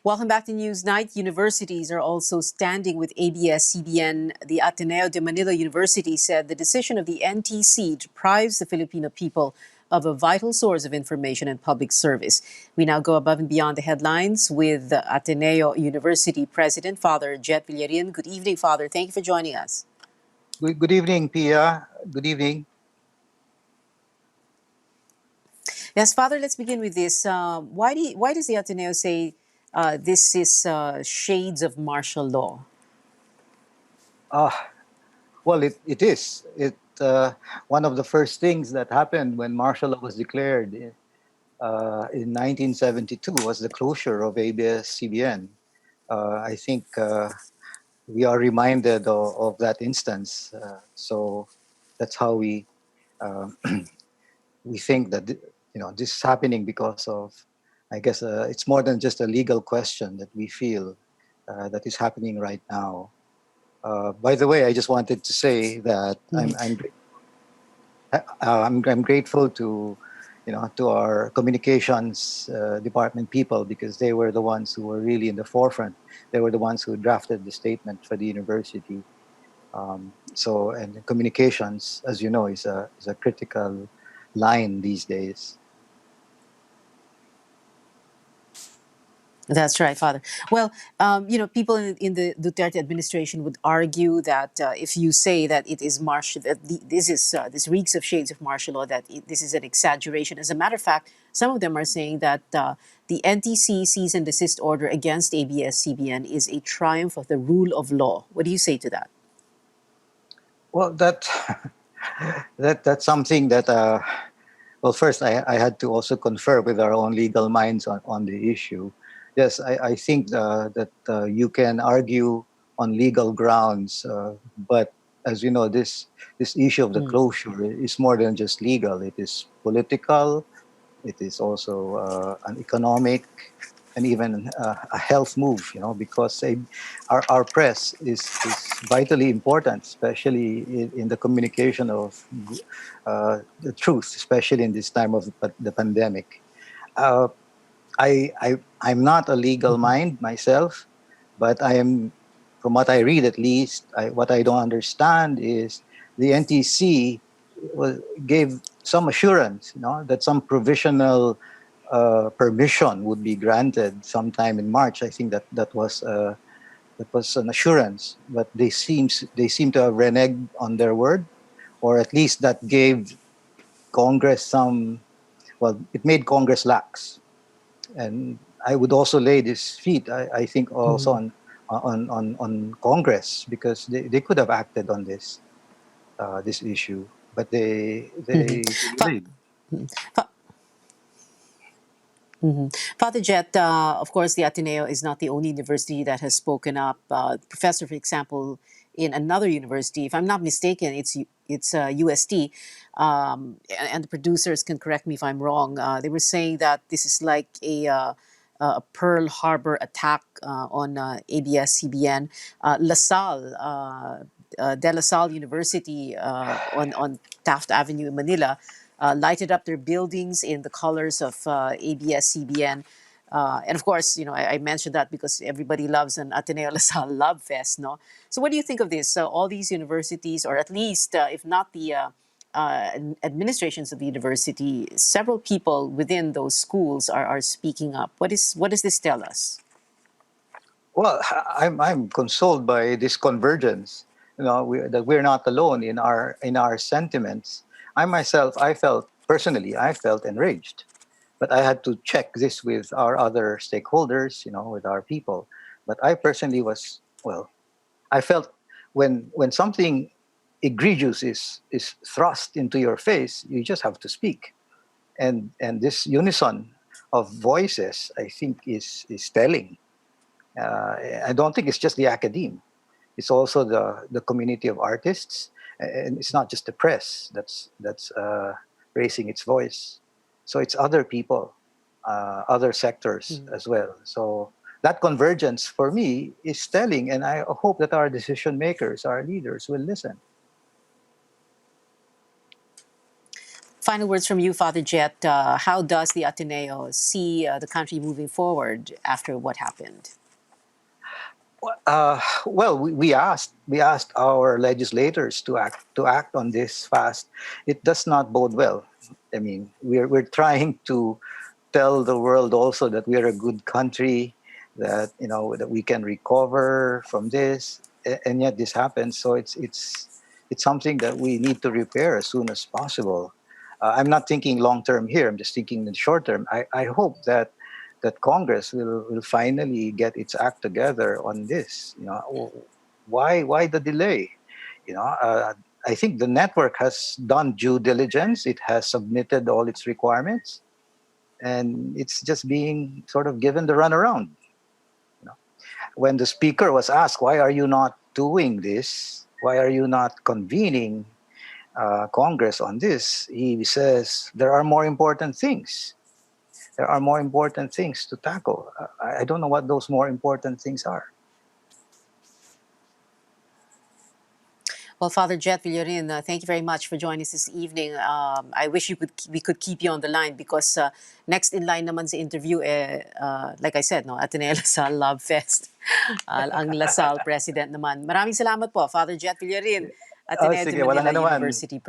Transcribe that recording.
Welcome back to Newsnight. Universities are also standing with ABS-CBN. The Ateneo De Manila University said the decision of the NTC deprives the Filipino people of a vital source of information and public service. We now go above and beyond the headlines with the Ateneo University President, Father Jett Villarin. Good evening, Father. Thank you for joining us. Good evening, Pia. Good evening. Yes, Father, let's begin with this. Why does the Ateneo say this is shades of martial law? Well, it is. One of the first things that happened when martial law was declared in 1972 was the closure of ABS-CBN. I think we are reminded of that instance. So that's how uh, we think that this is happening because of, I guess, it's more than just a legal question that we feel that is happening right now. By the way, I just wanted to say that I'm grateful to to our communications department people, because they were the ones who were really in the forefront. They were the ones who drafted the statement for the university. And communications, as you know, is a critical line these days. That's right, Father. Well, people in the Duterte administration would argue that if you say that it is martial, that this reeks of shades of martial law, that this is an exaggeration. As a matter of fact, some of them are saying that the NTC cease and desist order against ABS-CBN is a triumph of the rule of law. What do you say to that? Well, that's something that. Well, first, I had to also confer with our own legal minds on the issue. Yes, I think that you can argue on legal grounds, but as you know, this issue of the closure is more than just legal. It is political. It is also an economic and even a health move, because our press is vitally important, especially in the communication of the truth, especially in this time of the pandemic. Uh, I'm not a legal mind myself, but I am, from what I read at least, what I don't understand is the NTC gave some assurance, that some provisional permission would be granted sometime in March. I think that was an assurance, but they seem to have reneged on their word, or at least that gave Congress some. Well, it made Congress lax, and I would also lay this feat. I think also on Congress, because they could have acted on this issue, but they Fa- delayed. Fa- Father Jett, of course, the Ateneo is not the only university that has spoken up. Professor, for example, in another university, if I'm not mistaken, it's UST, and the producers can correct me if I'm wrong. They were saying that this is like a Pearl Harbor attack on ABS-CBN. LaSalle, De La Salle University on Taft Avenue in Manila lighted up their buildings in the colors of ABS-CBN. And of course, I mentioned that because everybody loves an Ateneo LaSalle Love Fest, no? So what do you think of this? All these universities, or at least, if not the administrations of the university, several people within those schools are speaking up. What does this tell us? Well, I'm consoled by this convergence. That we're not alone in our sentiments. I felt enraged, but I had to check this with our other stakeholders, with our people. But I personally was, well, I felt when something egregious is thrust into your face, you just have to speak, and this unison of voices, I think, is telling. I don't think it's just the academe. It's also the community of artists, and it's not just the press that's raising its voice. So it's other people, other sectors as well. So that convergence for me is telling, and I hope that our decision makers, our leaders, will listen. Final words from you, Father Jett. How does the Ateneo see the country moving forward after what happened? Well, we asked our legislators to act on this fast. It does not bode well. I mean, we're trying to tell the world also that we are a good country, that that we can recover from this, and yet this happens. So it's something that we need to repair as soon as possible. I'm not thinking long term here. I'm just thinking in the short term. I hope that Congress will finally get its act together on this. Why the delay? You know, I think the network has done due diligence. It has submitted all its requirements, and it's just being sort of given the runaround. You know, when the speaker was asked, "Why are you not doing this? Why are you not convening Congress on this?" He says, "There are more important things. There are more important things to tackle." I don't know what those more important things are. Well, Father Jett Villarin, thank you very much for joining us this evening. I wish we could keep you on the line because next in line naman sa interview, like I said, no, Ateneo Lasal Love Fest. Ang Lasal President naman. Maraming salamat po, Father Jett Villarin, Ateneo De Sige, walang Manila anuman. University